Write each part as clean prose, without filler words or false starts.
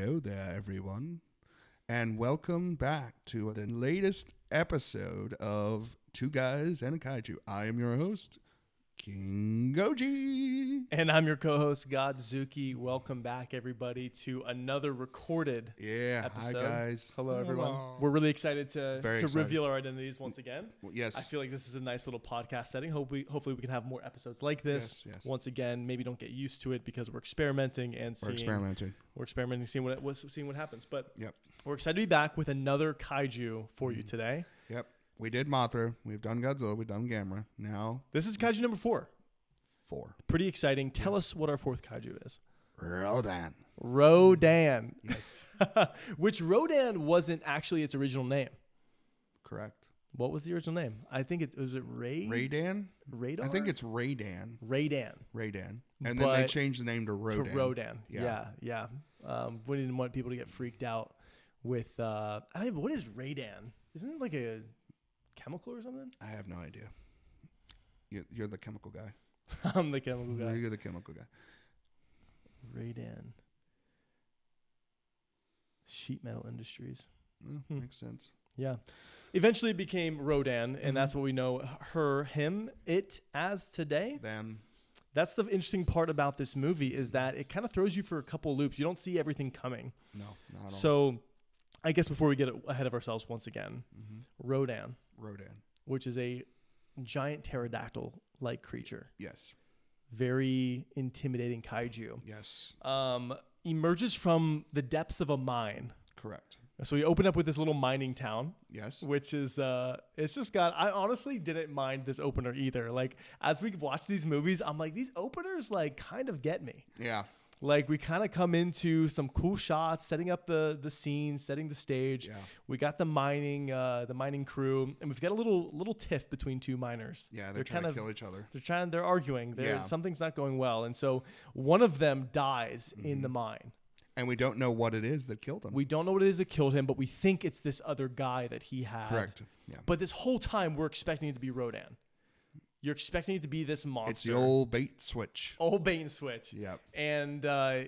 Hello there, everyone, and welcome back to the latest episode of Two Guys and a Kaiju. I am your host, King Goji. And I'm your co-host, Godzuki. Welcome back, everybody, to another recorded episode. Hi, guys. Hello, everyone. Hello. We're really excited to Excited. reveal our identities once again. Yes. I feel like this is a nice little podcast setting. Hopefully we can have more episodes like this. Yes. Once again, maybe don't get used to it because we're experimenting and seeing. Seeing what happens. But we're excited to be back with another kaiju for you today. Yep. We did Mothra. We've done Godzilla. We've done Gamera. Now, This is kaiju number 4. 4. Pretty exciting. Tell us what our 4th kaiju is. Rodan. Rodan. Yes. Which Rodan wasn't actually its original name. Correct. What was the original name? I think was it Ray? Raydan? Radar? I think it's Raydan. Raydan. And then they changed the name to Rodan. To Rodan. Yeah. We didn't want people to get freaked out with, I don't even, what is Raydan? Isn't it like a chemical or something? I have no idea. You're the chemical guy. I'm the chemical guy. You're the chemical guy. Raydan. Sheet Metal Industries. Makes sense. Yeah. Eventually it became Rodan, and that's what we know her, him, it as today. Them. That's the interesting part about this movie is that it kind of throws you for a couple of loops. You don't see everything coming. No, not at all. So I guess before we get ahead of ourselves once again, Rodan, which is a giant pterodactyl-like creature. Yes. Very intimidating kaiju. Yes. Emerges from the depths of a mine. Correct. So we open up with this little mining town. Yes. Which is, it's just I honestly didn't mind this opener either. Like, as we watch these movies, I'm like, these openers, like, kind of get me. Yeah. Like, we kind of come into some cool shots, setting up the scene, setting the stage. Yeah. We got the mining crew, and we've got a little tiff between two miners. Yeah, they're trying to kill each other. They're arguing. Something's not going well. And so one of them dies in the mine. And we don't know what it is that killed him. We don't know what it is that killed him, but we think it's this other guy that he had. Correct. Yeah. But this whole time, we're expecting it to be Rodan. You're expecting it to be this monster. It's the old bait switch. Old bait and switch. Yep. And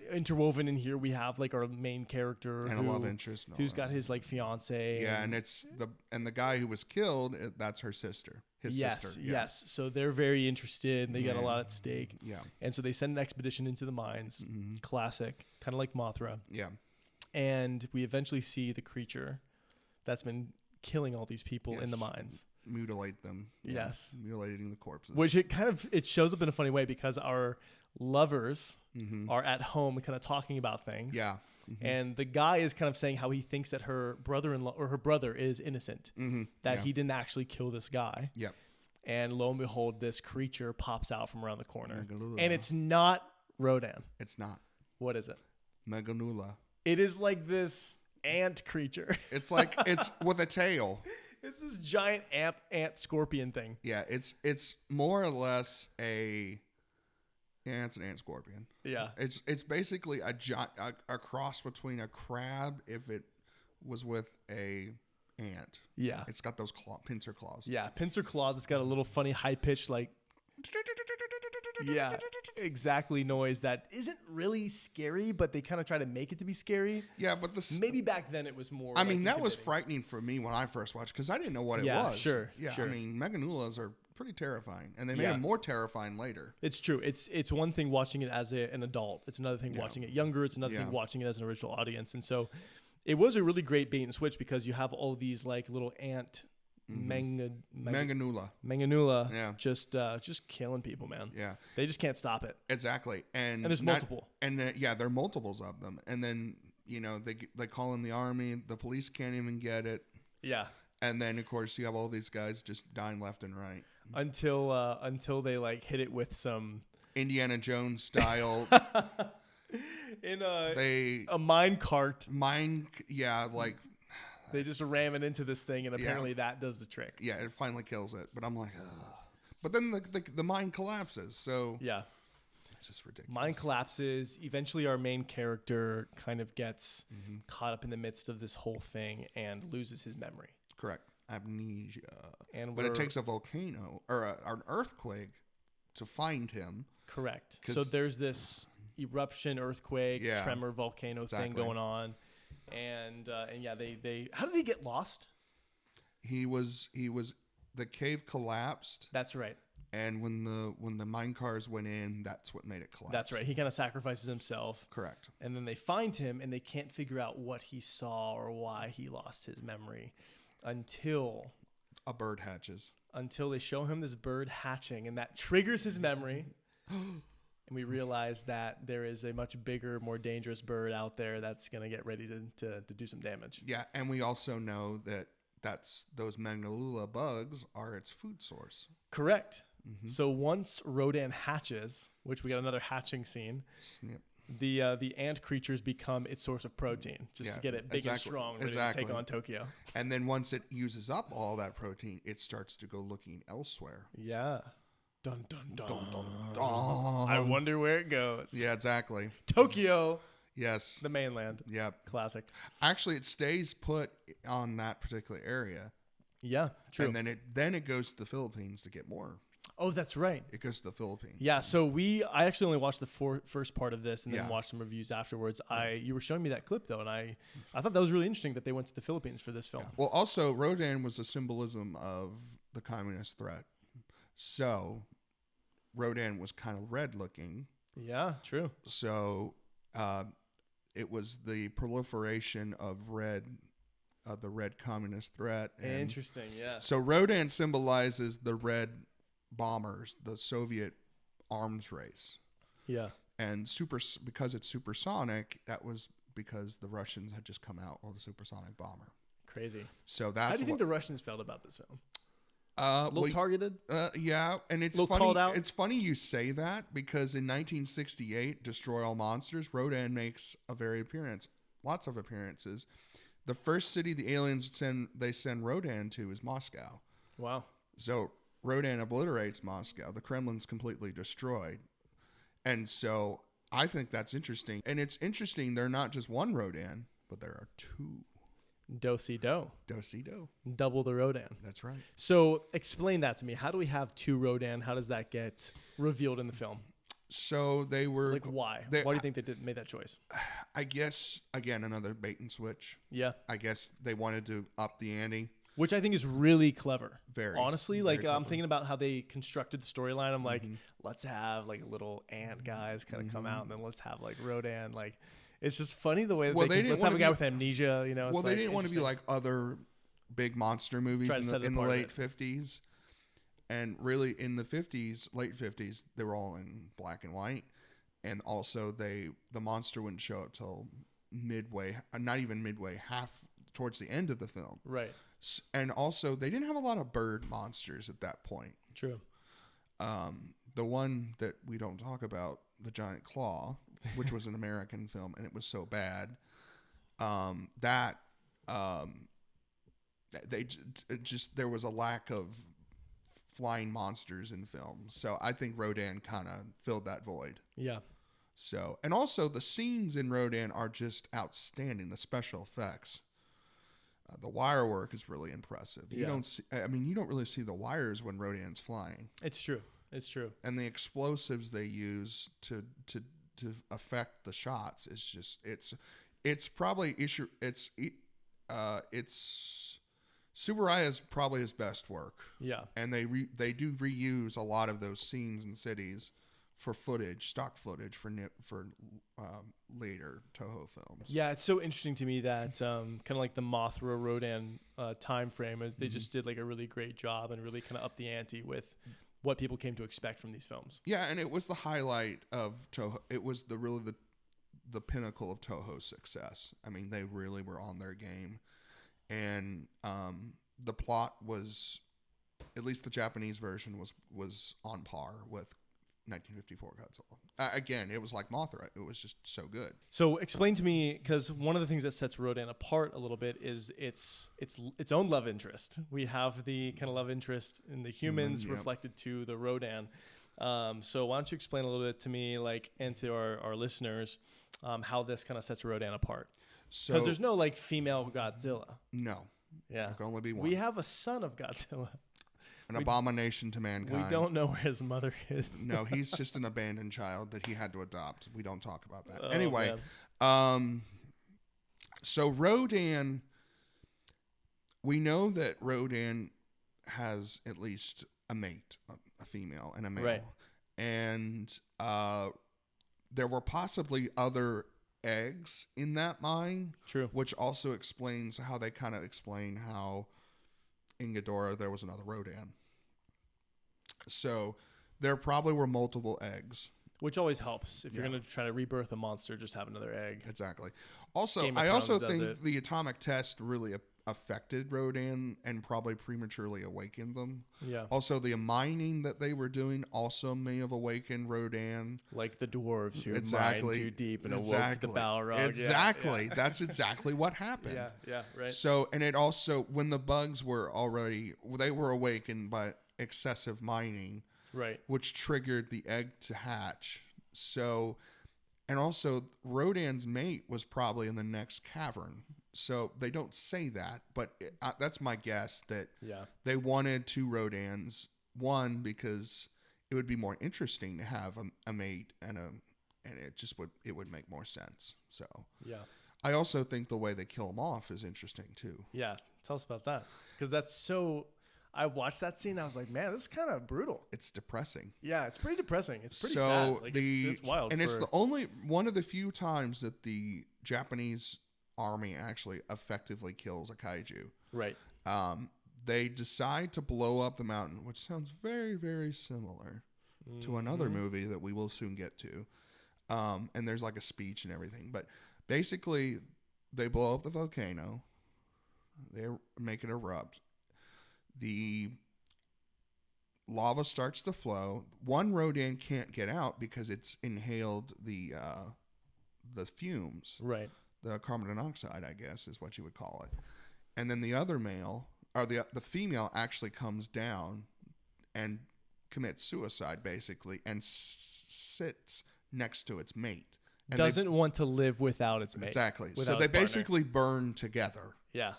interwoven in here, we have like our main character and a love interest, who's got his like fiance. Yeah, and it's the guy who was killed. That's her sister. His sister. Yeah. Yes. So they're very interested. And they got a lot at stake. Yeah. And so they send an expedition into the mines. Classic, kind of like Mothra. Yeah. And we eventually see the creature that's been killing all these people in the mines. Mutilate them. Yes. Mutilating the corpses. Which it shows up in a funny way because our lovers are at home kind of talking about things. Yeah. And the guy is kind of saying how he thinks that her brother-in-law or her brother is innocent, that he didn't actually kill this guy. Yep. And lo and behold, this creature pops out from around the corner. And it's not Rodan. It's not. What is it? Meganula. It is like this ant creature. It's like it's with a tail. It's this giant ant scorpion thing. Yeah, it's more or less it's an ant scorpion. Yeah. It's basically a cross between a crab if it was with a ant. Yeah. It's got those pincer claws. Yeah, pincer claws. It's got a little funny high pitched like exactly noise that isn't really scary, but they kind of try to make it to be scary. Yeah, but maybe back then it was more. I mean, that was frightening for me when I first watched because I didn't know what it was. Sure. I mean, Meganulas are pretty terrifying, and they made them more terrifying later. It's true. It's one thing watching it as an adult. It's another thing watching it younger. It's another thing watching it as an original audience. And so, it was a really great bait and switch because you have all these like little ant. Meganula. Yeah. Just killing people, man. Yeah. They just can't stop it. Exactly. And there's multiple. And there are multiples of them. And then, they call in the army. The police can't even get it. Yeah. And then, of course, you have all these guys just dying left and right. Until they like hit it with some Indiana Jones style. In a mine cart. Like... They just ram it into this thing, and apparently that does the trick. Yeah, it finally kills it. But I'm like, ugh. But then the mine collapses. So yeah, it's just ridiculous. Mine collapses. Eventually, our main character kind of gets caught up in the midst of this whole thing and loses his memory. Correct. Amnesia. But it takes a volcano or an earthquake to find him. Correct. So there's this eruption, earthquake, Yeah. tremor, volcano thing going on. And yeah, they how did he get lost? He was the cave collapsed. That's right. And when the mine cars went in, that's what made it collapse. That's right. He kind of sacrifices himself. Correct. And then they find him, and they can't figure out what he saw or why he lost his memory until a bird hatches. Until they show him this bird hatching, and that triggers his memory. And we realize that there is a much bigger, more dangerous bird out there that's going to get ready to do some damage. Yeah, and we also know that those Magnolia bugs are its food source. Correct. Mm-hmm. So once Rodan hatches, which we got another hatching scene, yep. The ant creatures become its source of protein, just to get it big and strong, ready to take on Tokyo. And then once it uses up all that protein, it starts to go looking elsewhere. Yeah. Dun, dun, dun. Dun, dun, dun. I wonder where it goes. Yeah, exactly. Tokyo. Yes. The mainland. Yep. Classic. Actually, it stays put on that particular area. Yeah, true. And then it goes to the Philippines to get more. Oh, that's right. It goes to the Philippines. Yeah, so I actually only watched the first part of this and then watched some reviews afterwards. You were showing me that clip, though, and I thought that was really interesting that they went to the Philippines for this film. Yeah. Well, also, Rodan was a symbolism of the communist threat. So, Rodan was kind of red-looking. Yeah, true. So, it was the proliferation of the red communist threat. And interesting, yeah. so, Rodan symbolizes the red bombers, the Soviet arms race. Yeah. And because it's supersonic, that was because the Russians had just come out with a supersonic bomber. Crazy. So that's how do you think the Russians felt about this film? A little targeted? Yeah, and it's funny. Called out? It's funny you say that because in 1968, Destroy All Monsters, Rodan makes lots of appearances. The first city the aliens send Rodan to is Moscow. Wow. So Rodan obliterates Moscow. The Kremlin's completely destroyed. And so I think that's interesting. And it's interesting, they're not just one Rodan, but there are two. Do-si-do. Do-si-do. Double the Rodan. That's right. So explain that to me. How do we have two Rodan? How does that get revealed in the film? So they were... Like, why? Why do you think they made that choice? I guess, again, another bait and switch. Yeah. I guess they wanted to up the ante. Which I think is really clever. Very. Honestly, very like clever. I'm thinking about how they constructed the storyline. I'm like, let's have like little ant guys kind of come out, and then let's have like Rodan. Like, it's just funny the way that let's have a guy with amnesia. You know. Well, they didn't want to be like other big monster movies in the late 50s, and really in the 50s, late 50s, they were all in black and white, and also the monster wouldn't show up till midway, not even midway, half towards the end of the film. Right. And also, they didn't have a lot of bird monsters at that point. True. The one that we don't talk about, The Giant Claw, which was an American film, and it was so bad, there was a lack of flying monsters in film. So I think Rodan kind of filled that void. Yeah. So, and also the scenes in Rodan are just outstanding. The special effects. The wire work is really impressive. You don't really see the wires when Rodan's flying. It's true. It's true. And the explosives they use to affect the shots is just it's probably Tsuburaya is probably his best work. Yeah. And they do reuse a lot of those scenes and cities for stock footage for later Toho films. Yeah, it's so interesting to me that kind of like the Mothra Rodan time frame, they just did like a really great job and really kind of upped the ante with what people came to expect from these films. Yeah, and it was the highlight of Toho. It was the pinnacle of Toho's success. I mean, they really were on their game, and the plot was, at least the Japanese version was on par with 1954 Godzilla. Again, it was like Mothra. It was just so good. So explain to me, because one of the things that sets Rodan apart a little bit is its own love interest. We have the kind of love interest in the humans reflected to the Rodan. So why don't you explain a little bit to me, like, and to our listeners, how this kind of sets Rodan apart? Because there's no like female Godzilla. No. Yeah. There can only be one. We have a son of Godzilla. an abomination to mankind. We don't know where his mother is. No, he's just an abandoned child that he had to adopt. We don't talk about that. Oh, anyway, man. So Rodan, we know that Rodan has at least a mate, a female and a male. Right. And there were possibly other eggs in that mine. True. Which also explains how they kind of explain how in Ghidorah there was another Rodan. So there probably were multiple eggs. Which always helps. If you're going to try to rebirth a monster, just have another egg. Exactly. Also, Game of I Thrones also does think it. the atomic test really affected Rodan and probably prematurely awakened them. Yeah. Also, the mining that they were doing also may have awakened Rodan. Like the dwarves who mined too deep and awoke the Balrog. Exactly. Yeah. That's exactly what happened. Yeah, right. So, and it also, when the bugs were they were awakened by excessive mining. Right. Which triggered the egg to hatch. So, and also Rodan's mate was probably in the next cavern. So they don't say that, but that's my guess that they wanted two Rodans. One, because it would be more interesting to have a mate and it would make more sense. So I also think the way they kill them off is interesting too. Yeah. Tell us about that. Because that's so... I watched that scene. I was like, man, this is kind of brutal. It's depressing. Yeah, it's pretty depressing. It's pretty sad. Like, it's wild. And it's the only one of the few times that the Japanese army actually effectively kills a kaiju. Right. They decide to blow up the mountain, which sounds very, very similar to another movie that we will soon get to. And there's like a speech and everything. But basically, they blow up the volcano. They make it erupt. The lava starts to flow. One Rodan can't get out because it's inhaled the fumes. Right. The carbon monoxide, I guess, is what you would call it. And then the other male, or the female, actually comes down and commits suicide, basically, and sits next to its mate. And doesn't want to live without its mate. Exactly. So they basically burn together. Yeah.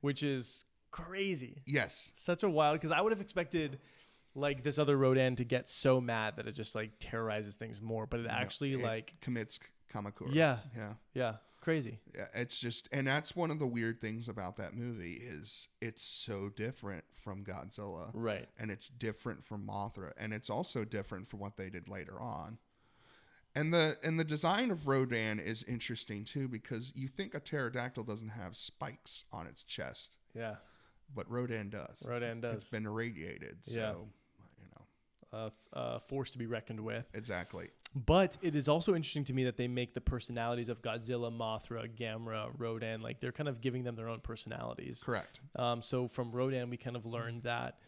Which is... crazy. Yes. Such a wild, because I would have expected like this other Rodan to get so mad that it just like terrorizes things more, but it actually like commits kamakura. Yeah. Crazy. Yeah, it's just, and that's one of the weird things about that movie is it's so different from Godzilla. Right. And it's different from Mothra, and it's also different from what they did later on. And the design of Rodan is interesting too, because you think a pterodactyl doesn't have spikes on its chest. Yeah. But Rodan does. Rodan does. It's been irradiated. So, force to be reckoned with. Exactly. But it is also interesting to me that they make the personalities of Godzilla, Mothra, Gamera, Rodan, like they're kind of giving them their own personalities. Correct. So from Rodan, we kind of learned that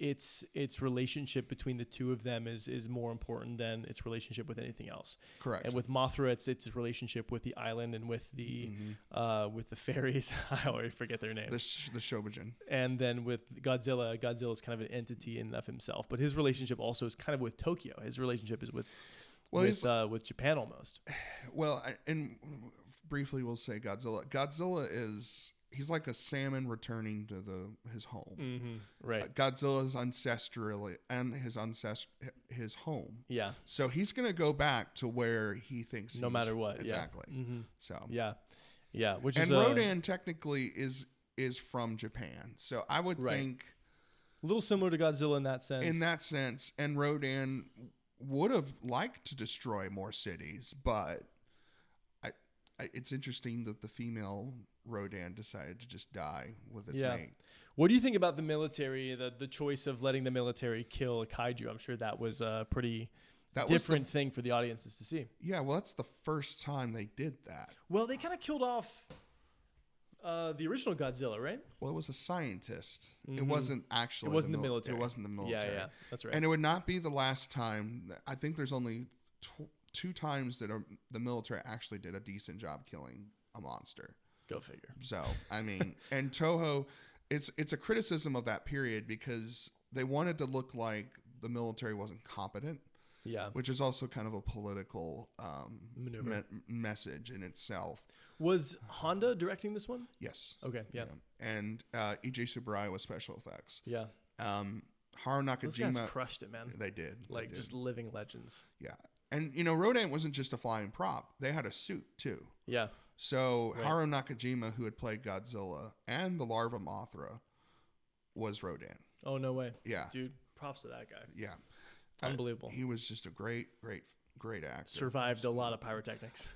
its relationship between the two of them is more important than its relationship with anything else. Correct. And with Mothra, it's its relationship with the island and with the fairies. I always forget their names. The Shobijin. And then with Godzilla is kind of an entity in and of himself. But his relationship also is kind of with Tokyo. His relationship is with Japan almost. Well, and briefly we'll say Godzilla. Godzilla is... he's like a salmon returning to his home. Mm-hmm. Right. Godzilla's ancestrally and his home. Yeah. So he's going to go back to where he thinks no matter what. Exactly. Yeah. Mm-hmm. So. Yeah. Yeah. Rodan technically is from Japan. So I would think a little similar to Godzilla in that sense. And Rodan would have liked to destroy more cities, but it's interesting that the female Rodan decided to just die with its mate. What do you think about the military, the choice of letting the military kill a kaiju? I'm sure that was a pretty different thing for the audiences to see. Yeah, well, that's the first time they did that. Well, they kind of killed off the original Godzilla, right? Well, it was a scientist. Mm-hmm. It wasn't actually... It wasn't the military. It wasn't the military. Yeah, that's right. And it would not be the last time. I think there's only two times that the military actually did a decent job killing a monster. Go figure. So, I mean, and Toho, it's a criticism of that period because they wanted to look like the military wasn't competent. Yeah. Which is also kind of a political Maneuver. message in itself. Was Honda directing this one? Yes. Okay. Yeah. And E.J. Tsuburaya was special effects. Yeah. Haru Nakajima. Those guys crushed it, man. They did. Like, just living legends. Yeah. And, Rodan wasn't just a flying prop. They had a suit, too. Yeah. So Haru Nakajima, who had played Godzilla and the larva Mothra, was Rodan. Oh, no way. Yeah. Dude, props to that guy. Yeah. Unbelievable. He was just a great actor. Survived a lot of pyrotechnics.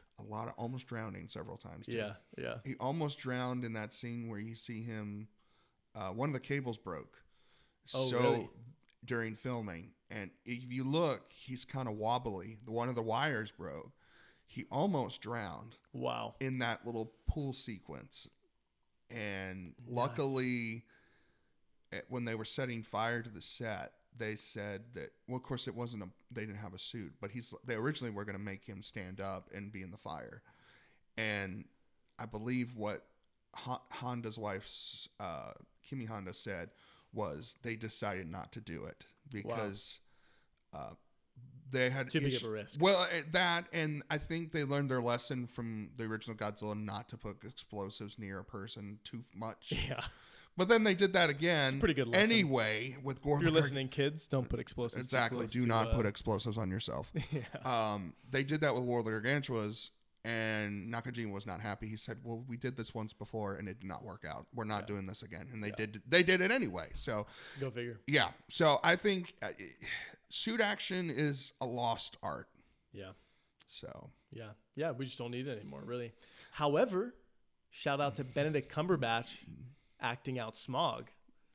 Almost drowning several times, too. Yeah. He almost drowned in that scene where you see him, one of the cables broke. Oh, really? During filming. And if you look, he's kind of wobbly. One of the wires broke. He almost drowned. Wow. In that little pool sequence. And luckily, when they were setting fire to the set, they said that, well, of course, they didn't have a suit, but they originally were going to make him stand up and be in the fire. And I believe what Honda's wife's, Kimi Honda, said was they decided not to do it because they had too big of a risk. Well, that, and I think they learned their lesson from the original Godzilla not to put explosives near a person too much. Yeah. But then they did that again. It's a pretty good lesson. Anyway, with Gore. If you're listening, kids, don't put explosives. Exactly. Do not put explosives on yourself. Yeah. They did that with War of the Gargantuas, and Nakajima was not happy. He said, "Well, we did this once before, and it did not work out. We're not doing this again." And they did it anyway. So go figure. Yeah. So I think suit action is a lost art. Yeah. So yeah, we just don't need it anymore, really. However, shout out to Benedict Cumberbatch acting out Smog.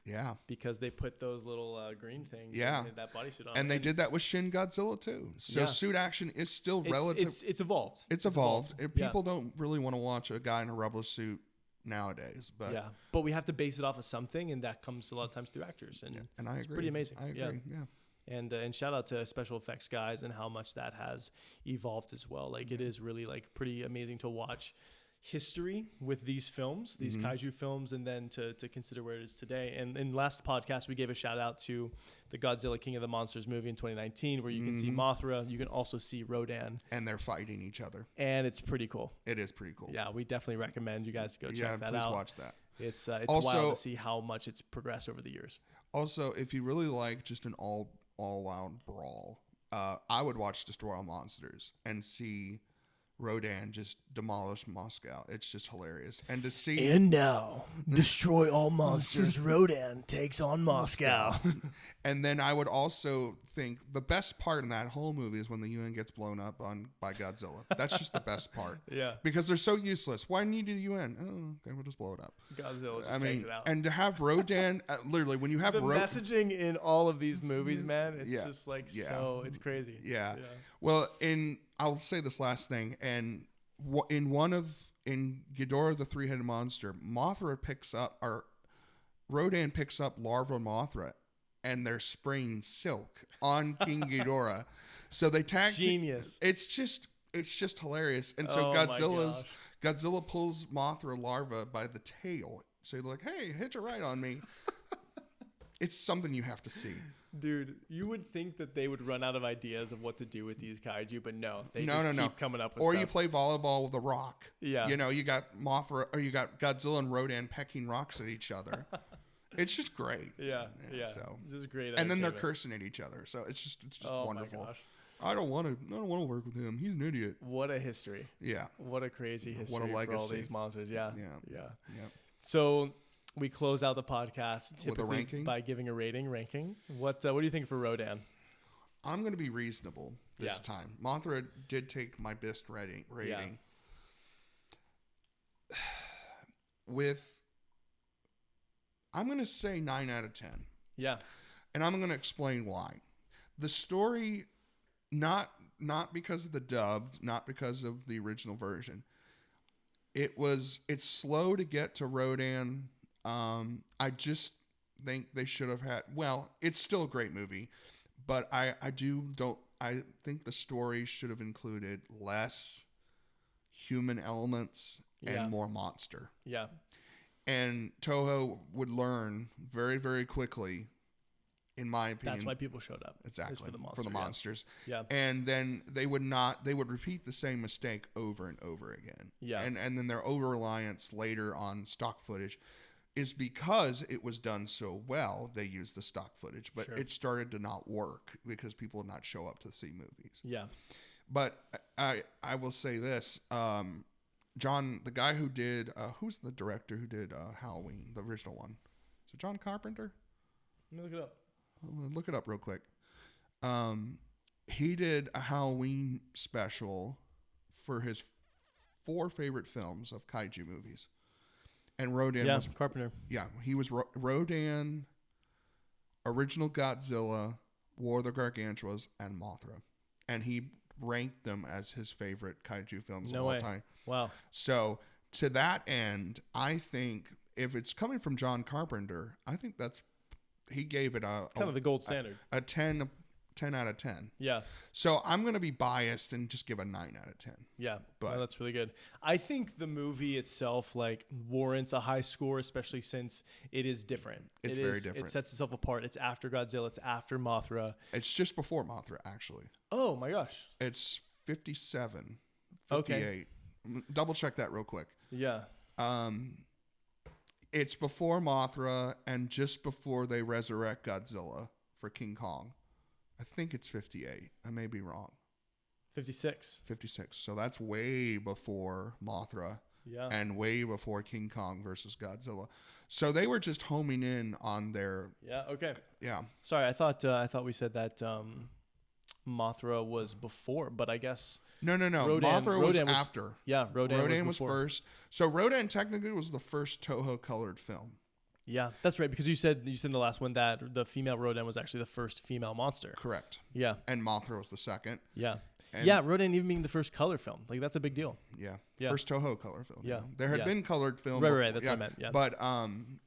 Yeah. Because they put those little green things in that bodysuit on. And they did that with Shin Godzilla too. So suit action is still relative. It's evolved. It's evolved. People don't really want to watch a guy in a rubber suit nowadays. But we have to base it off of something, and that comes a lot of times through actors. And I agree. It's pretty amazing. I agree. Yeah. And shout out to special effects guys and how much that has evolved as well. Like it is really like pretty amazing to watch history with these films, these kaiju films, and then to consider where it is today. And in last podcast, we gave a shout out to the Godzilla King of the Monsters movie in 2019, where you can see Mothra. You can also see Rodan. And they're fighting each other. And it's pretty cool. It is pretty cool. Yeah, we definitely recommend you guys go check that out. Yeah, please watch that. It's also wild to see how much it's progressed over the years. Also, if you really like just an all-out brawl, I would watch Destroy All Monsters and see Rodan just demolish Moscow. It's just hilarious. And to see... And now, Destroy All Monsters, Rodan takes on Moscow. And then I would also think the best part in that whole movie is when the UN gets blown up by Godzilla. That's just the best part. Yeah. Because they're so useless. Why need a UN? Oh, okay, we'll just blow it up. Godzilla just takes it out. And to have Rodan, literally, when you have... The messaging in all of these movies, man, it's just like so... It's crazy. Yeah. Well, I'll say this last thing, and in Ghidorah the Three-Headed Monster, Rodan picks up larva Mothra, and they're spraying silk on King Ghidorah. So they tag genius. It's just hilarious. And so Godzilla pulls Mothra larva by the tail. So they're like, "Hey, hitch a ride on me." It's something you have to see. Dude, you would think that they would run out of ideas of what to do with these kaiju, but no, they keep coming up with or stuff. You play volleyball with a rock. Yeah. You got Mothra, or you got Godzilla and Rodan pecking rocks at each other. It's just great. Yeah. So just great. And then they're cursing at each other. So it's just wonderful. My gosh. I don't want to work with him. He's an idiot. What a history. Yeah. What a crazy history. What a legacy. For all these monsters. Yeah. Yeah. So we close out the podcast typically with a by giving a ranking. What do you think for Rodan? I'm going to be reasonable this time. Mothra did take my best rating. I'm going to say 9 out of 10. Yeah. And I'm going to explain why. The story, not because of the dubbed, not because of the original version. It's slow to get to Rodan. I just think they should have had, it's still a great movie, but I think the story should have included less human elements and more monster. Yeah. And Toho would learn very, very quickly in my opinion. That's why people showed up. Exactly. For the For the monsters. Yeah. And then they would repeat the same mistake over and over again. Yeah. And then their over-reliance later on stock footage is because it was done so well, they used the stock footage. But it started to not work because people would not show up to see movies. Yeah. But I will say this. John, the guy who did, who's the director who did Halloween, the original one? Is it John Carpenter? Let me look it up. I'm going to look it up real quick. He did a Halloween special for his 4 favorite films of kaiju movies. And Rodan was... Carpenter. Yeah, he was Rodan, original Godzilla, War of the Gargantuas, and Mothra. And he ranked them as his favorite kaiju films of all time. Wow. So to that end, I think if it's coming from John Carpenter, I think he gave it kind of the gold standard. A 10 out of 10. Yeah. So I'm going to be biased and just give a 9 out of 10. Yeah. But that's really good. I think the movie itself warrants a high score, especially since it is different. It's very different. It sets itself apart. It's after Godzilla. It's after Mothra. It's just before Mothra, actually. Oh my gosh. It's 57, 58. Okay. Double check that real quick. Yeah. It's before Mothra and just before they resurrect Godzilla for King Kong. I think it's 58. I may be wrong. 56. 56. So that's way before Mothra. Yeah. And way before King Kong versus Godzilla. So they were just homing in on their... Yeah, okay. Yeah. Sorry, I thought we said that Mothra was before, but I guess... No. Mothra was after. Yeah, Rodan was first. So Rodan technically was the first Toho colored film. Yeah, that's right, because you said in the last one that the female Rodan was actually the first female monster. Correct. Yeah. And Mothra was the second. Yeah. And Rodan even being the first color film. That's a big deal. Yeah. First Toho color film. Yeah. There had been colored films. Right, that's what I meant. Yeah. But and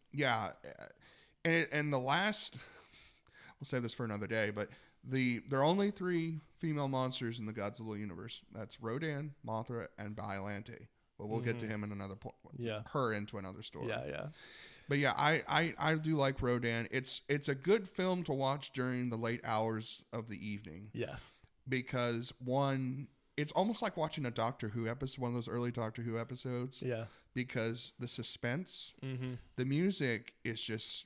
the last, we'll save this for another day, but there are only 3 female monsters in the Godzilla universe. That's Rodan, Mothra, and Biollante. But we'll get to him in another point. Yeah. Her into another story. Yeah. But yeah, I do like Rodan. It's a good film to watch during the late hours of the evening. Yes. Because one, it's almost like watching a Doctor Who episode, one of those early Doctor Who episodes. Yeah. Because the suspense, the music is just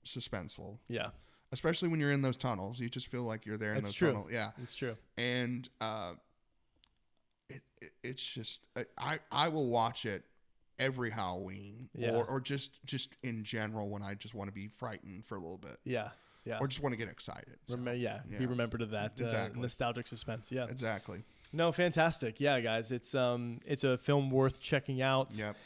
suspenseful. Yeah. Especially when you're in those tunnels, you just feel like you're there in those tunnels. Yeah, it's true. And it's just I will watch it every Halloween, or just in general when I just want to be frightened for a little bit. Yeah. Or just want to get excited. So, be remembered of that nostalgic suspense. Yeah. Exactly. No, fantastic. Yeah, guys, it's a film worth checking out. Yep.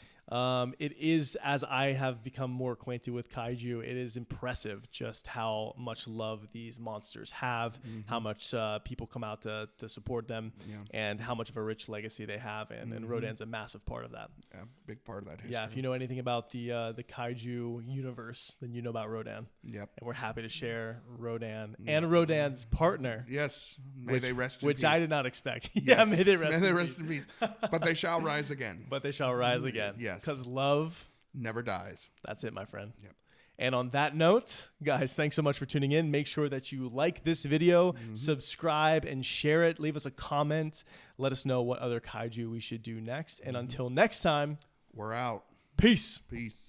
It is, as I have become more acquainted with kaiju, it is impressive just how much love these monsters have, how much people come out to support them, and how much of a rich legacy they have. And Rodan's a massive part of that. Yeah, big part of that history. Yeah, if you know anything about the kaiju universe, then you know about Rodan. Yep. And we're happy to share Rodan and Rodan's partner. Yes. May they rest in peace. Which I did not expect. Yes. May they rest in peace. But they shall rise again. But they shall rise again. Yes. Because love never dies. That's it, my friend. Yep. And on that note, guys, thanks so much for tuning in. Make sure that you like this video, subscribe, and share it. Leave us a comment. Let us know what other kaiju we should do next. And until next time, we're out. Peace. Peace.